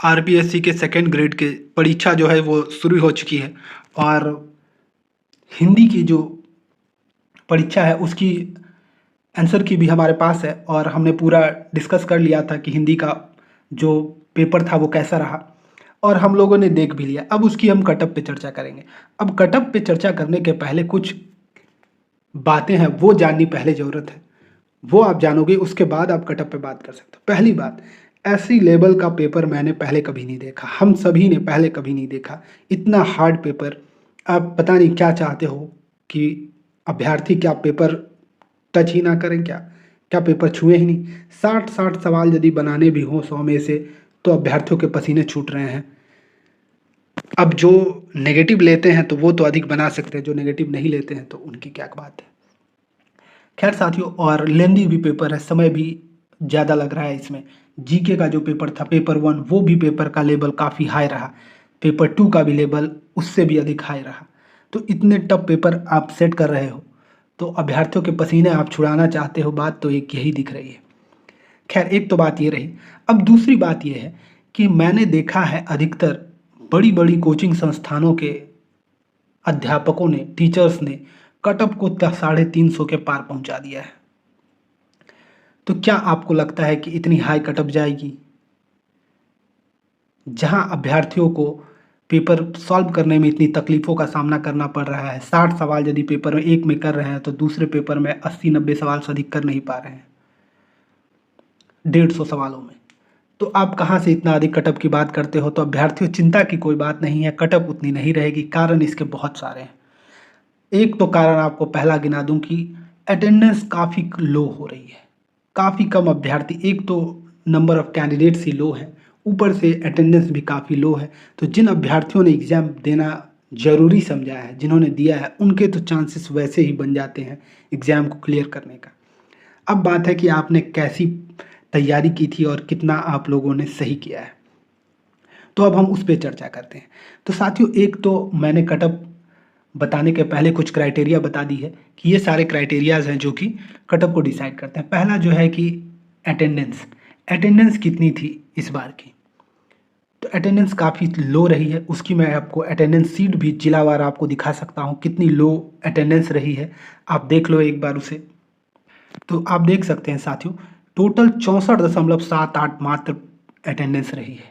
RPSC के second grade के परीक्षा जो है वो शुरू हो चुकी है और हिंदी की जो परीक्षा है उसकी आंसर की भी हमारे पास है और हमने पूरा डिस्कस कर लिया था कि हिंदी का जो पेपर था वो कैसा रहा और हम लोगों ने देख भी लिया। अब उसकी हम कटअप पे चर्चा करेंगे। अब कटअप पे चर्चा करने के पहले कुछ बातें हैं वो जाननी पहले ज़रूरत है, वो आप जानोगे उसके बाद आप कटअप पे बात कर सकते हो। पहली बात, ऐसी लेवल का पेपर मैंने पहले कभी नहीं देखा, हम सभी ने पहले कभी नहीं देखा। इतना हार्ड पेपर, आप पता नहीं क्या चाहते हो कि अभ्यर्थी क्या पेपर टच ही ना करें क्या? क्या पेपर छुए ही नहीं? 60-60 सवाल यदि बनाने भी हों 100 में से तो अभ्यर्थियों के पसीने छूट रहे हैं। अब जो नेगेटिव लेते हैं तो वो तो अधिक बना सकते हैं, जो नेगेटिव नहीं लेते हैं तो उनकी क्या बात है। खैर साथियों, और लेंदी भी पेपर है, समय भी ज़्यादा लग रहा है इसमें। जीके का जो पेपर था पेपर 1 वो भी पेपर का लेवल काफ़ी हाई रहा, पेपर 2 का भी लेवल उससे भी अधिक हाई रहा। तो इतने टफ पेपर आप सेट कर रहे हो तो अभ्यर्थियों के पसीने आप छुड़ाना चाहते हो, बात तो एक यही दिख रही है। खैर एक तो बात ये रही। अब दूसरी बात ये है कि मैंने देखा है अधिकतर बड़ी-बड़ी कोचिंग संस्थानों के अध्यापकों ने, टीचर्स ने कटअप को 350 के पार पहुंचा दिया है। तो क्या आपको लगता है कि इतनी हाई कटअप जाएगी? जहां अभ्यर्थियों को पेपर सॉल्व करने में इतनी तकलीफ़ों का सामना करना पड़ रहा है, 60 सवाल यदि पेपर में एक में कर रहे हैं तो दूसरे पेपर में 80-90 सवाल से अधिक कर नहीं पा रहे हैं 150 सवालों में। तो आप कहाँ से इतना अधिक कटअप की बात करते हो? तो अभ्यर्थियों चिंता की कोई बात नहीं है, कटअप उतनी नहीं रहेगी, कारण इसके बहुत सारे हैं। एक तो कारण आपको पहला गिना दूं कि अटेंडेंस काफ़ी लो हो रही है, काफ़ी कम अभ्यर्थी, एक तो नंबर ऑफ कैंडिडेट्स ही लो है, ऊपर से अटेंडेंस भी काफ़ी लो है। तो जिन अभ्यर्थियों ने एग्ज़ाम देना ज़रूरी समझा है, जिन्होंने दिया है, उनके तो चांसेस वैसे ही बन जाते हैं एग्ज़ाम को क्लियर करने का। अब बात है कि आपने कैसी तैयारी की थी और कितना आप लोगों ने सही किया है। तो अब हम उस पे चर्चा करते हैं। तो साथियों, एक तो मैंने कटअप बताने के पहले कुछ क्राइटेरिया बता दी है कि ये सारे क्राइटेरियाज़ हैं जो कि कटअप को डिसाइड करते हैं। पहला जो है कि अटेंडेंस, अटेंडेंस कितनी थी इस बार की? तो अटेंडेंस काफ़ी लो रही है, उसकी मैं आपको अटेंडेंस शीट भी जिलावार आपको दिखा सकता हूँ, कितनी लो अटेंडेंस रही है, आप देख लो एक बार उसे। तो आप देख सकते हैं साथियों, टोटल 64.78 मात्र अटेंडेंस रही है।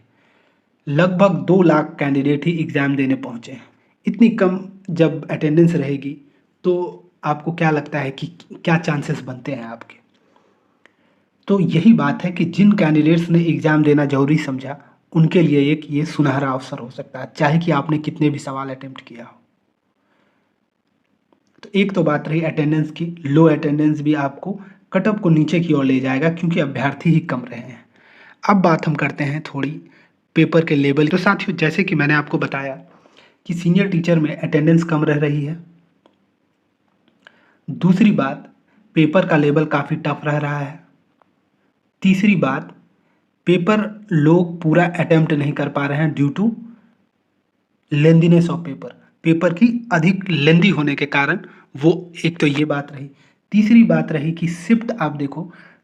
लगभग 2 लाख कैंडिडेट ही एग्ज़ाम देने पहुँचे हैं। इतनी कम जब अटेंडेंस रहेगी तो आपको क्या लगता है कि क्या चांसेस बनते हैं आपके? तो यही बात है कि जिन कैंडिडेट्स ने एग्ज़ाम देना ज़रूरी समझा, उनके लिए एक ये सुनहरा अवसर हो सकता है, चाहे कि आपने कितने भी सवाल अटेम्प्ट किया हो। तो एक तो बात रही अटेंडेंस की, लो अटेंडेंस भी आपको कटऑफ को नीचे की ओर ले जाएगा क्योंकि अभ्यर्थी ही कम रहे हैं। अब बात हम करते हैं थोड़ी पेपर के लेवल। तो साथियों, जैसे कि मैंने आपको बताया कि सीनियर टीचर में अटेंडेंस कम रह रही है। दूसरी बात, पेपर का लेवल काफ़ी टफ रह रहा है। तीसरी बात, पेपर लोग पूरा अटेम्प्ट नहीं कर पा रहे हैं due to lengthiness of paper, paper की अधिक लेंदी होने के कारण। वो एक तो ये बात रही। तीसरी बात रही कि शिफ्ट आप देखो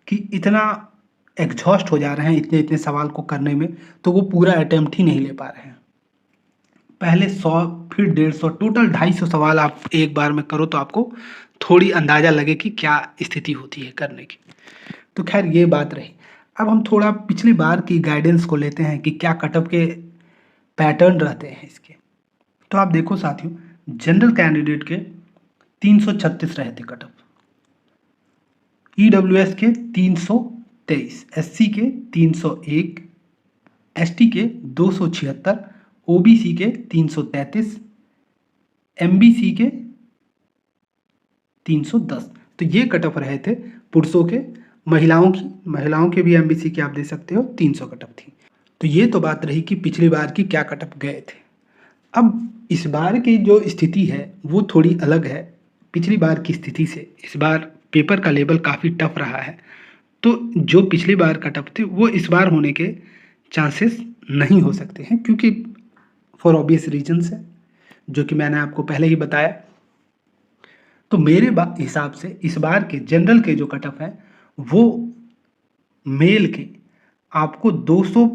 कि इतना एग्जॉस्ट हो जा रहे हैं इतने इतने सवाल को करने में, तो वो पूरा अटेम्प्ट ही नहीं ले पा रहे हैं। पहले 100 फिर 150, टोटल 250 सवाल आप एक बार में करो तो आपको थोड़ी अंदाज़ा लगे कि क्या स्थिति होती है करने की। तो खैर ये बात रही। अब हम थोड़ा पिछली बार की गाइडेंस को लेते हैं कि क्या कटअप के पैटर्न रहते हैं इसके। तो आप देखो साथियों, जनरल कैंडिडेट के 336 रहे थे कटअप, ईडब्ल्यूएस के 323, एससी के 301, एसटी के 276, ओबीसी के 333, एमबीसी के 310। तो ये कटअप रहे थे पुरुषों के। महिलाओं के भी एमबीसी की आप दे सकते हो 300 कटअप थी। तो ये तो बात रही कि पिछली बार की क्या कटअप गए थे। अब इस बार की जो स्थिति है वो थोड़ी अलग है पिछली बार की स्थिति से। इस बार पेपर का लेवल काफ़ी टफ रहा है, तो जो पिछली बार का टफ थे वो इस बार होने के चांसेस नहीं हो सकते हैं क्योंकि फॉर ऑब्वियस रीजंस है जो कि मैंने आपको पहले ही बताया। तो मेरे हिसाब से इस बार के जनरल के जो कटअप हैं वो मेल के आपको 200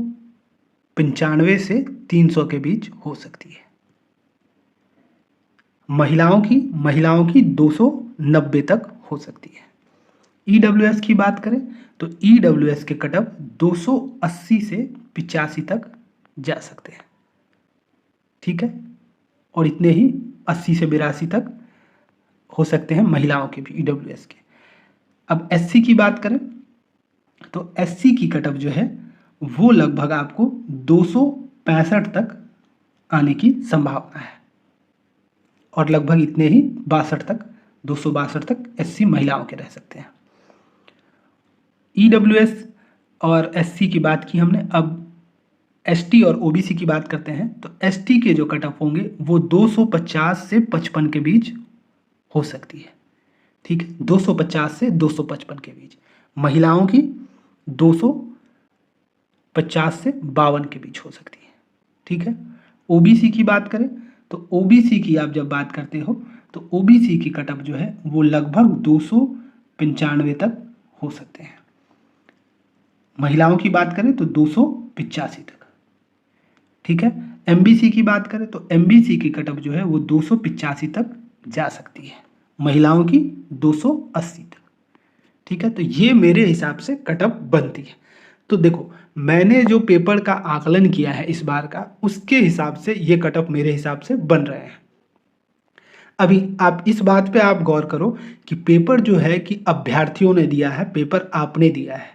295 से 300 के बीच हो सकती है। महिलाओं की 290 तक हो सकती है। ईडब्ल्यूएस की बात करें तो ईडब्ल्यूएस के कट ऑफ 280 से 85 तक जा सकते हैं, ठीक है, और इतने ही 80 से 82 तक हो सकते हैं महिलाओं के भी ईडब्ल्यूएस के। अब एससी की बात करें तो एससी की कट ऑफ जो है वो लगभग आपको 265 तक आने की संभावना है, और लगभग इतने ही 62 तक 262 तक एससी महिलाओं के रह सकते हैं। ईडब्ल्यूएस और एससी की बात की हमने, अब एसटी और ओबीसी की बात करते हैं। तो एसटी के जो कट ऑफ होंगे वो 250 से 55 के बीच हो सकती है, ठीक है, 250 से 255 के बीच। महिलाओं की 250 से 52 के बीच हो सकती है, ठीक है। ओबीसी की बात करें तो ओबीसी की आप जब बात करते हो तो ओबीसी की कट ऑफ जो है वो लगभग 295 तक हो सकते हैं। महिलाओं की बात करें तो 285 तक, ठीक है। एमबीसी की बात करें तो एमबीसी की कट ऑफ जो है वो 285 तक जा सकती है, महिलाओं की 280 तक, ठीक है। तो ये मेरे हिसाब से कट ऑफ बनती है। तो देखो, मैंने जो पेपर का आकलन किया है इस बार का, उसके हिसाब से ये कट ऑफ मेरे हिसाब से बन रहे हैं। अभी आप इस बात पे आप गौर करो कि पेपर जो है कि अभ्यर्थियों ने दिया है, पेपर आपने दिया है।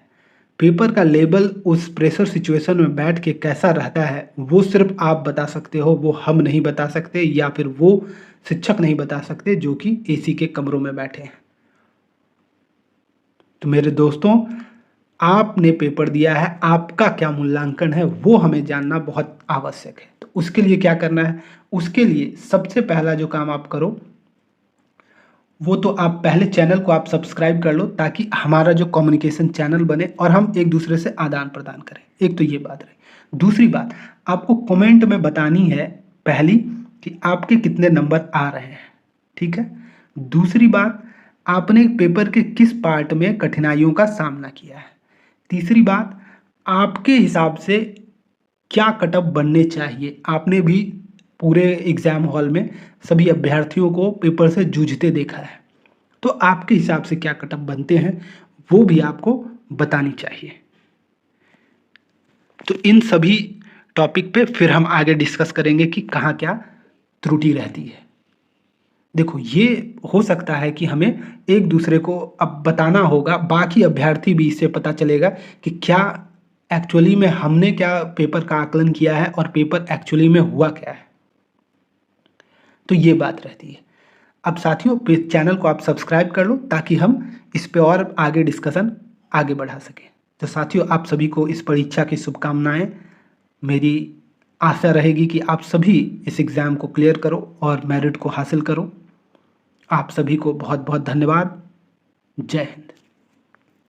पेपर का लेवल उस प्रेशर सिचुएशन में बैठ के कैसा रहता है वो सिर्फ आप बता सकते हो, वो हम नहीं बता सकते, या फिर वो शिक्षक नहीं बता सकते जो कि एसी के कमरों में बैठे हैं। तो मेरे दोस्तों, आपने पेपर दिया है, आपका क्या मूल्यांकन है वो हमें जानना बहुत आवश्यक है। तो उसके लिए क्या करना है, उसके लिए सबसे पहला जो काम आप करो वो तो आप पहले चैनल को आप सब्सक्राइब कर लो, ताकि हमारा जो कम्युनिकेशन चैनल बने और हम एक दूसरे से आदान प्रदान करें। एक तो ये बात रही। दूसरी बात, आपको कमेंट में बतानी है पहली कि आपके कितने नंबर आ रहे हैं, ठीक है। दूसरी बात, आपने पेपर के किस पार्ट में कठिनाइयों का सामना किया है। तीसरी बात, आपके हिसाब से क्या कट ऑफ बनने चाहिए। आपने भी पूरे एग्जाम हॉल में सभी अभ्यर्थियों को पेपर से जूझते देखा है, तो आपके हिसाब से क्या कट ऑफ बनते हैं वो भी आपको बतानी चाहिए। तो इन सभी टॉपिक पे फिर हम आगे डिस्कस करेंगे कि कहाँ क्या त्रुटि रहती है। देखो, ये हो सकता है कि हमें एक दूसरे को अब बताना होगा, बाकी अभ्यर्थी भी इससे पता चलेगा कि क्या एक्चुअली में हमने क्या पेपर का आकलन किया है और पेपर एक्चुअली में हुआ क्या है। तो ये बात रहती है। अब साथियों, चैनल को आप सब्सक्राइब कर लो ताकि हम इस पे और आगे डिस्कशन आगे बढ़ा सकें। तो साथियों, आप सभी को इस परीक्षा की शुभकामनाएं। मेरी आशा रहेगी कि आप सभी इस एग्ज़ाम को क्लियर करो और मेरिट को हासिल करो। आप सभी को बहुत बहुत धन्यवाद। जय हिंद।